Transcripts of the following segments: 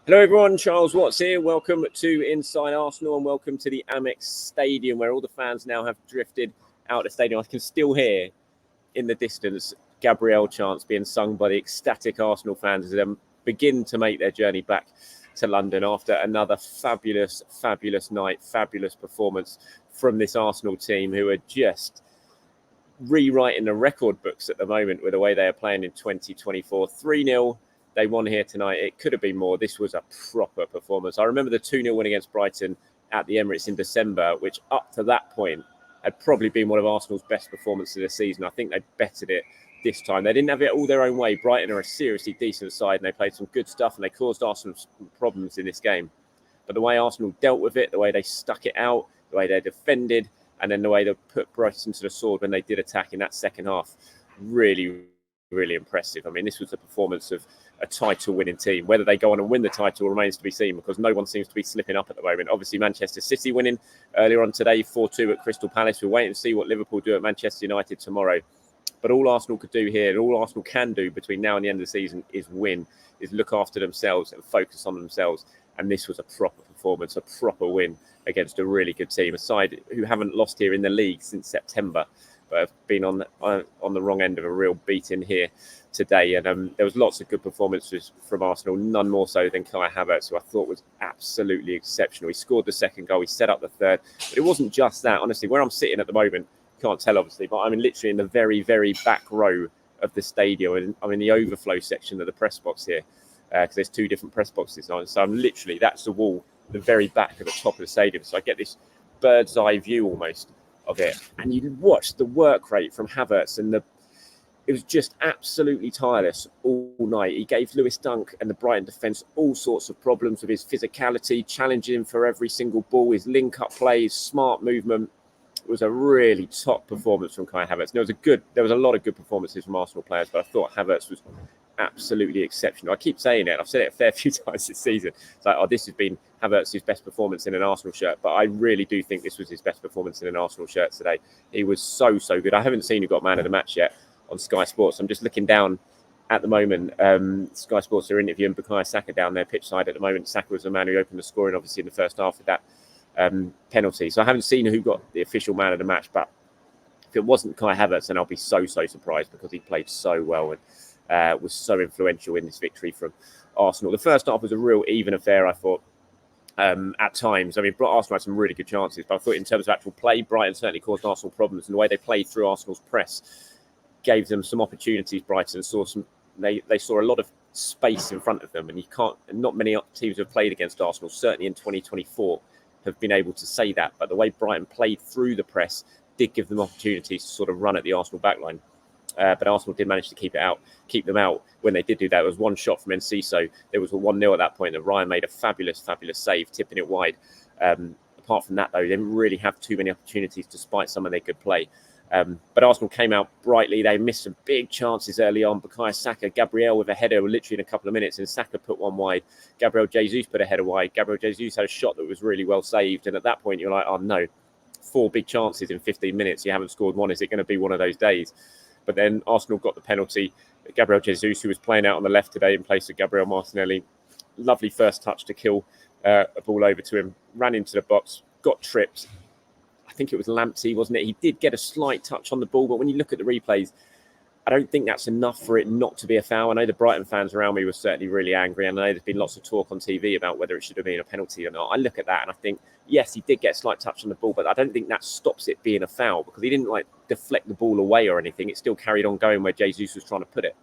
Hello everyone, Charles Watts here. Welcome to Inside Arsenal and welcome to the Amex Stadium where all the fans now have drifted out of the stadium. I can still hear in the distance Gabrielle chants being sung by the ecstatic Arsenal fans as they begin to make their journey back to London after another fabulous night, fabulous performance from this Arsenal team who are just rewriting the record books at the moment with the way they are playing in 2024. 3-0. They won here tonight. It could have been more. This was a proper performance. I remember the 2-0 win against Brighton at the Emirates in December, which up to that point had probably been one of Arsenal's best performances of the season. I think they bettered it this time. They didn't have it all their own way. Brighton are a seriously decent side and they played some good stuff and they caused Arsenal some problems in this game. But the way Arsenal dealt with it, the way they stuck it out, the way they defended, and then the way they put Brighton to the sword when they did attack in that second half, really impressive. I mean, this was the performance of a title-winning team. Whether they go on and win the title remains to be seen because no one seems to be slipping up at the moment. Obviously, Manchester City winning earlier on today, 4-2 at Crystal Palace. We're waiting to see what Liverpool do at Manchester United tomorrow. But all Arsenal could do here, and all Arsenal can do between now and the end of the season is win, is look after themselves and focus on themselves. And this was a proper performance, a proper win against a really good team, a side who haven't lost here in the league since September, but have been on the wrong end of a real beating here today. And there was lots of good performances from Arsenal, none more so than Kai Havertz, who I thought was absolutely exceptional. He scored the second goal, he set up the third. But it wasn't just that. Honestly, where I'm sitting at the moment, can't tell obviously, but I'm literally in the very back row of the stadium. And I'm in the overflow section of the press box here because there's two different press boxes on. So I'm literally, that's the wall, the very back of the top of the stadium. So I get this bird's eye view almost of it, and you watch the work rate from Havertz, and it was just absolutely tireless all night. He gave Lewis Dunk and the Brighton defence all sorts of problems with his physicality, challenging him for every single ball, his link-up play, his smart movement. It was a really top performance from Kai Havertz. There was a lot of good performances from Arsenal players, but I thought Havertz was absolutely exceptional. I keep saying it, I've said it a fair few times this season. It's like, this has been Havertz's best performance in an Arsenal shirt, but I really do think this was his best performance in an Arsenal shirt today. He was so good. I haven't seen who got man of the match yet on Sky Sports. I'm just looking down at the moment. Sky Sports are interviewing Bukayo Saka down their pitch side at the moment. Saka was the man who opened the scoring, obviously, in the first half with that penalty. So I haven't seen who got the official man of the match, but if it wasn't Kai Havertz, then I'll be so surprised because he played so well and was so influential in this victory from Arsenal. The first half was a real even affair, I thought, at times. I mean, Arsenal had some really good chances, but I thought in terms of actual play, Brighton certainly caused Arsenal problems, and the way they played through Arsenal's press gave them some opportunities. Brighton they saw a lot of space in front of them, and not many teams who have played against Arsenal, certainly in 2024, have been able to say that. But the way Brighton played through the press did give them opportunities to sort of run at the Arsenal backline. But Arsenal did manage to keep them out when they did do that. There was one shot from Enciso. There was a 1-0 at that point, and Ryan made a fabulous save, tipping it wide. Apart from that, though, they didn't really have too many opportunities despite some of their good play. But Arsenal came out brightly. They missed some big chances early on. Bukayo Saka, Gabriel with a header literally in a couple of minutes, and Saka put one wide. Gabriel Jesus put a header wide. Gabriel Jesus had a shot that was really well saved. And at that point, you're like, oh no, 4 big chances in 15 minutes. You haven't scored one. Is it going to be one of those days? But then Arsenal got the penalty. Gabriel Jesus, who was playing out on the left today in place of Gabriel Martinelli, lovely first touch to kill a ball over to him, ran into the box, got tripped. I think it was Lamptey, wasn't it? He did get a slight touch on the ball, but when you look at the replays, I don't think that's enough for it not to be a foul. I know the Brighton fans around me were certainly really angry. I know there's been lots of talk on TV about whether it should have been a penalty or not. I look at that and I think, yes, he did get a slight touch on the ball, but I don't think that stops it being a foul because he didn't deflect the ball away or anything. It still carried on going where Jesus was trying to put it.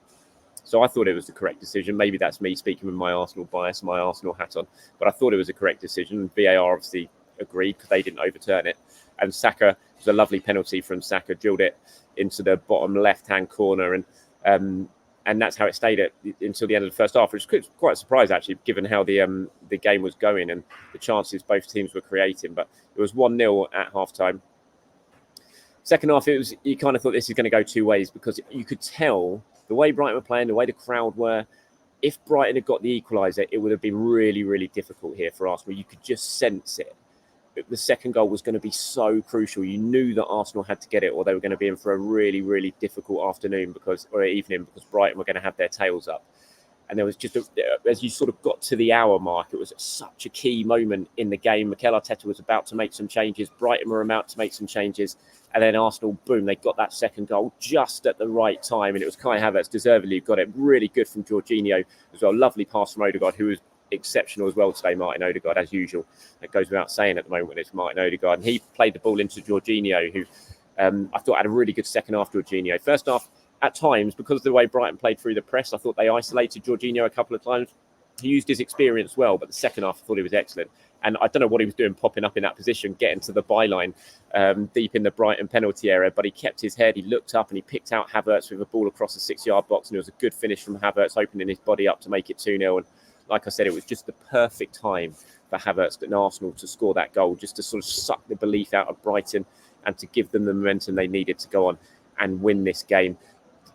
So I thought it was the correct decision. Maybe that's me speaking with my Arsenal bias, my Arsenal hat on, but I thought it was a correct decision. VAR obviously agreed because they didn't overturn it. And Saka, it was a lovely penalty from Saka, drilled it into the bottom left-hand corner, and that's how it stayed until the end of the first half, which was quite a surprise actually, given how the game was going and the chances both teams were creating. But it was 1-0 at half-time. Second half, you kind of thought this is going to go two ways because you could tell the way Brighton were playing, the way the crowd were. If Brighton had got the equaliser, it would have been really difficult here for Arsenal. You could just sense it. The second goal was going to be so crucial. You knew that Arsenal had to get it or they were going to be in for a really difficult evening because Brighton were going to have their tails up. And there was just, as you sort of got to the hour mark, it was such a key moment in the game. Mikel Arteta was about to make some changes. Brighton were about to make some changes. And then Arsenal, boom, they got that second goal just at the right time. And it was Kai Havertz deservedly got it. Really good from Jorginho as well. Lovely pass from Odegaard, who was exceptional as well today, Martin Odegaard, as usual. It goes without saying at the moment when it's Martin Odegaard. And he played the ball into Jorginho, who I thought had a really good second half, Jorginho. First half, at times, because of the way Brighton played through the press, I thought they isolated Jorginho a couple of times. He used his experience well, but the second half, I thought he was excellent. And I don't know what he was doing popping up in that position, getting to the byline deep in the Brighton penalty area, but he kept his head, he looked up and he picked out Havertz with a ball across the 6-yard box, and it was a good finish from Havertz, opening his body up to make it 2-0. And like I said, it was just the perfect time for Havertz and Arsenal to score that goal, just to sort of suck the belief out of Brighton and to give them the momentum they needed to go on and win this game.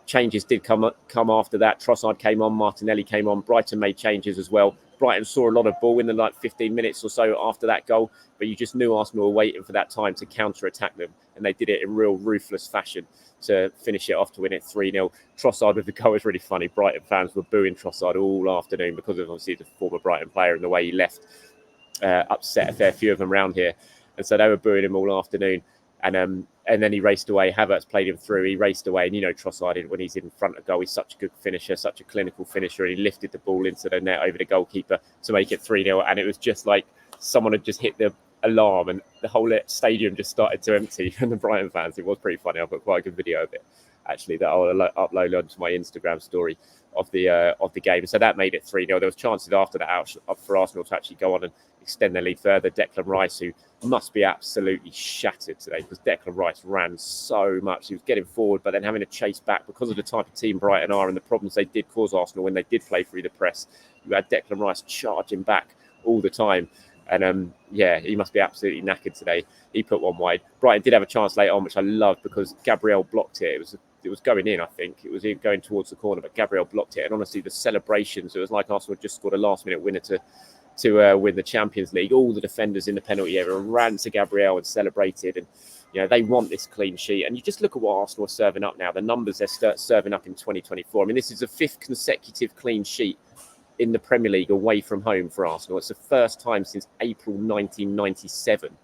Changes did come after that. Trossard came on, Martinelli came on, Brighton made changes as well. Brighton saw a lot of ball in the 15 minutes or so after that goal, but you just knew Arsenal were waiting for that time to counter-attack them, and they did it in real ruthless fashion to finish it off to win it 3-0. Trossard with the goal was really funny. Brighton fans were booing Trossard all afternoon because of obviously the former Brighton player and the way he left. Upset a fair few of them around here, and so they were booing him all afternoon. And then he raced away. Havertz played him through. He raced away. And, Trossard, when he's in front of goal, he's such a good finisher, such a clinical finisher. And he lifted the ball into the net over the goalkeeper to make it 3-0. And it was just like someone had just hit the alarm and the whole stadium just started to empty from the Brighton fans. It was pretty funny. I've got quite a good video of it, actually, that I'll upload onto my Instagram story of the game. So that made it 3-0. There was chances after that for Arsenal to actually go on and extend their lead further. Declan Rice, who must be absolutely shattered today, because Declan Rice ran so much. He was getting forward, but then having to chase back because of the type of team Brighton are and the problems they did cause Arsenal when they did play through the press. You had Declan Rice charging back all the time. And he must be absolutely knackered today. He put one wide. Brighton did have a chance later on, which I loved, because Gabriel blocked it. It was going in, I think. It was going towards the corner, but Gabriel blocked it. And honestly, the celebrations, it was like Arsenal had just scored a last-minute winner to win the Champions League. All the defenders in the penalty area ran to Gabriel and celebrated. And, they want this clean sheet. And you just look at what Arsenal are serving up now, the numbers they're serving up in 2024. I mean, this is the 5th consecutive clean sheet in the Premier League away from home for Arsenal. It's the first time since April 1997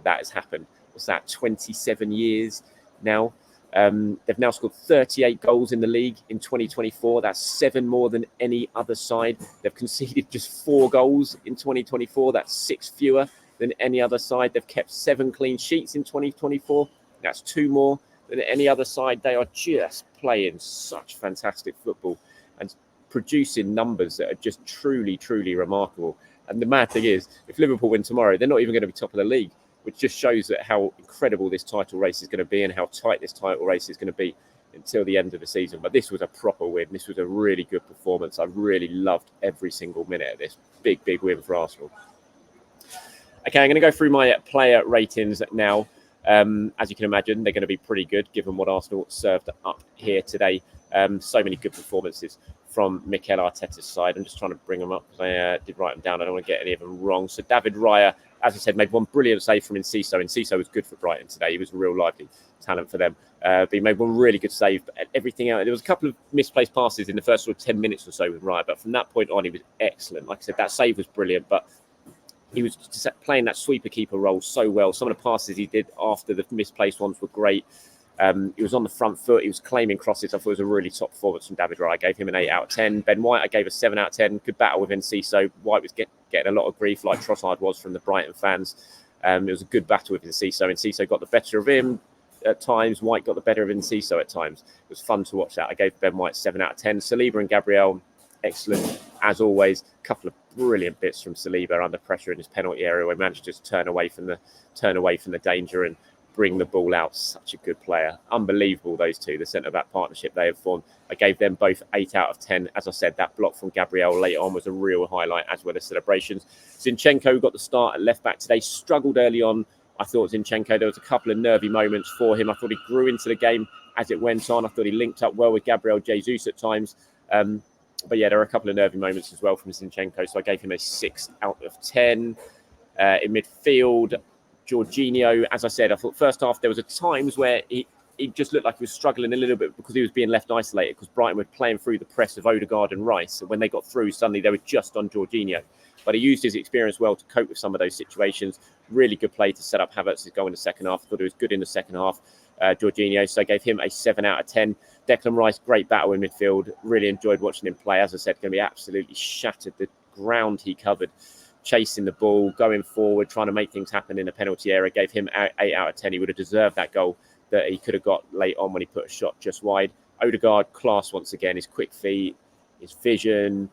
that has happened. What's that, 27 years now? They've now scored 38 goals in the league in 2024. That's 7 more than any other side. They've conceded just 4 goals in 2024. That's 6 fewer than any other side. They've kept 7 clean sheets in 2024. That's 2 more than any other side. They are just playing such fantastic football and producing numbers that are just truly, truly remarkable. And the mad thing is, if Liverpool win tomorrow, they're not even going to be top of the league, which just shows that how incredible this title race is going to be and how tight this title race is going to be until the end of the season. But this was a proper win. This was a really good performance. I really loved every single minute of this. Big, big win for Arsenal. Okay, I'm going to go through my player ratings now. As you can imagine, they're going to be pretty good given what Arsenal served up here today. So many good performances from Mikel Arteta's side. I'm just trying to bring them up because I did write them down. I don't want to get any of them wrong. So David Raya, as I said, made one brilliant save from Enciso. Enciso was good for Brighton today. He was a real lively talent for them. But he made one really good save. But everything else, there was a couple of misplaced passes in the first sort of 10 minutes or so with Raya. But from that point on, he was excellent. Like I said, that save was brilliant. But he was just playing that sweeper keeper role so well. Some of the passes he did after the misplaced ones were great. He was on the front foot. He was claiming crosses. I thought it was a really top performance from David Raya. I gave him an 8 out of 10. Ben White, I gave a 7 out of 10. Good battle with Enciso. White was getting a lot of grief, like Trossard was from the Brighton fans. It was a good battle with Enciso. Enciso got the better of him at times. White got the better of Enciso at times. It was fun to watch that. I gave Ben White 7 out of 10. Saliba and Gabriel, excellent as always. A couple of brilliant bits from Saliba under pressure in his penalty area where he managed to just turn away from the danger and bring the ball out. Such a good player. Unbelievable, those two, the centre-back partnership they have formed. I gave them both 8 out of 10. As I said, that block from Gabriel later on was a real highlight, as were the celebrations. Zinchenko got the start at left-back today. Struggled early on, I thought, Zinchenko. There was a couple of nervy moments for him. I thought he grew into the game as it went on. I thought he linked up well with Gabriel Jesus at times. But yeah, there were a couple of nervy moments as well from Zinchenko. So I gave him a 6 out of 10. In midfield, Jorginho, as I said, I thought first half there was times where he he just looked like he was struggling a little bit because he was being left isolated because Brighton were playing through the press of Odegaard and Rice. And when they got through, suddenly they were just on Jorginho. But he used his experience well to cope with some of those situations. Really good play to set up Havertz's goal in the second half. I thought it was good in the second half, Jorginho. So I gave him a 7 out of 10. Declan Rice, great battle in midfield. Really enjoyed watching him play. As I said, going to be absolutely shattered. The ground he covered, chasing the ball, going forward, trying to make things happen in a penalty area. Gave him 8 out of 10. He would have deserved that goal that he could have got late on when he put a shot just wide. Odegaard, class once again. His quick feet, his vision,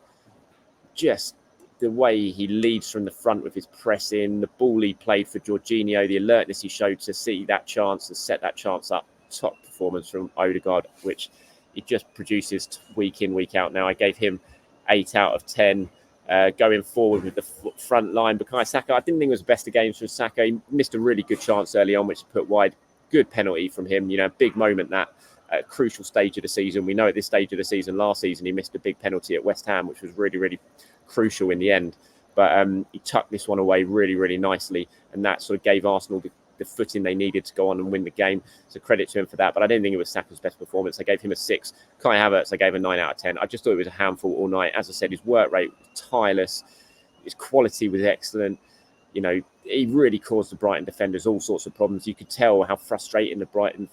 just the way he leads from the front with his pressing, the ball he played for Jorginho, the alertness he showed to see that chance and set that chance up. Top performance from Odegaard, which he just produces week in, week out now. I gave him 8 out of 10. Going forward with the front line, Bukayo Saka, I didn't think it was the best of games from Saka. He missed a really good chance early on, which he put wide. Good penalty from him. Big moment that at a crucial stage of the season. We know at this stage of the season, last season, he missed a big penalty at West Ham, which was really, really crucial in the end. But he tucked this one away really, really nicely. And that sort of gave Arsenal the footing they needed to go on and win the game. So credit to him for that. But I didn't think it was Saka's best performance. I gave him a 6. Kai Havertz, I gave a 9 out of 10. I just thought it was a handful all night. As I said, his work rate was tireless. His quality was excellent. He really caused the Brighton defenders all sorts of problems. You could tell how frustrating the Brighton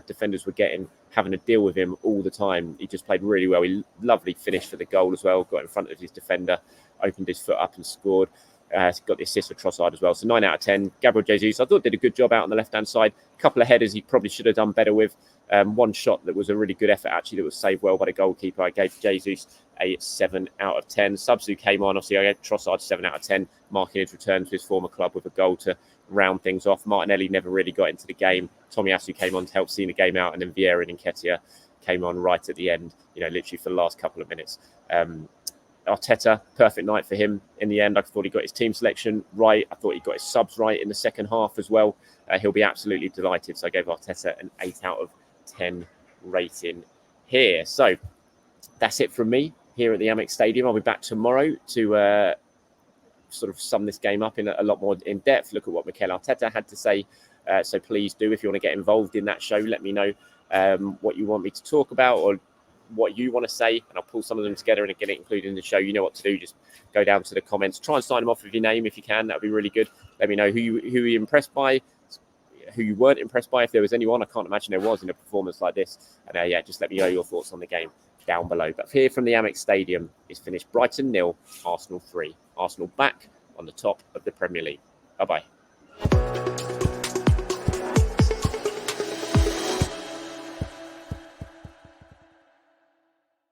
defenders were getting, having to deal with him all the time. He just played really well. He lovely finish for the goal as well. Got in front of his defender, opened his foot up and scored. Got the assist for Trossard as well. So 9 out of 10. Gabriel Jesus, I thought did a good job out on the left-hand side. A couple of headers he probably should have done better with. One shot that was a really good effort, actually, that was saved well by the goalkeeper. I gave Jesus a 7 out of 10. Subs who came on, obviously, I gave Trossard 7 out of 10, marking his return to his former club with a goal to round things off. Martinelli never really got into the game. Tomiyasu came on to help see the game out, and then Vieira and Nketiah came on right at the end, literally for the last couple of minutes. Arteta, perfect night for him in the end. I thought he got his team selection right. I thought he got his subs right in the second half as well. He'll be absolutely delighted. So I gave Arteta an 8 out of 10 rating here. So that's it from me here at the Amex Stadium. I'll be back tomorrow to sort of sum this game up in a lot more in depth, look at what Mikel Arteta had to say. So please do, if you want to get involved in that show, let me know what you want me to talk about or what you want to say, and I'll pull some of them together and get it included in the show. You know what to do. Just go down to the comments. Try and sign them off with your name if you can. That would be really good. Let me know who you impressed by, who you weren't impressed by. If there was anyone, I can't imagine there was in a performance like this. And just let me know your thoughts on the game down below. But here from the Amex Stadium is finished Brighton 0, Arsenal 3. Arsenal back on the top of the Premier League. Bye-bye.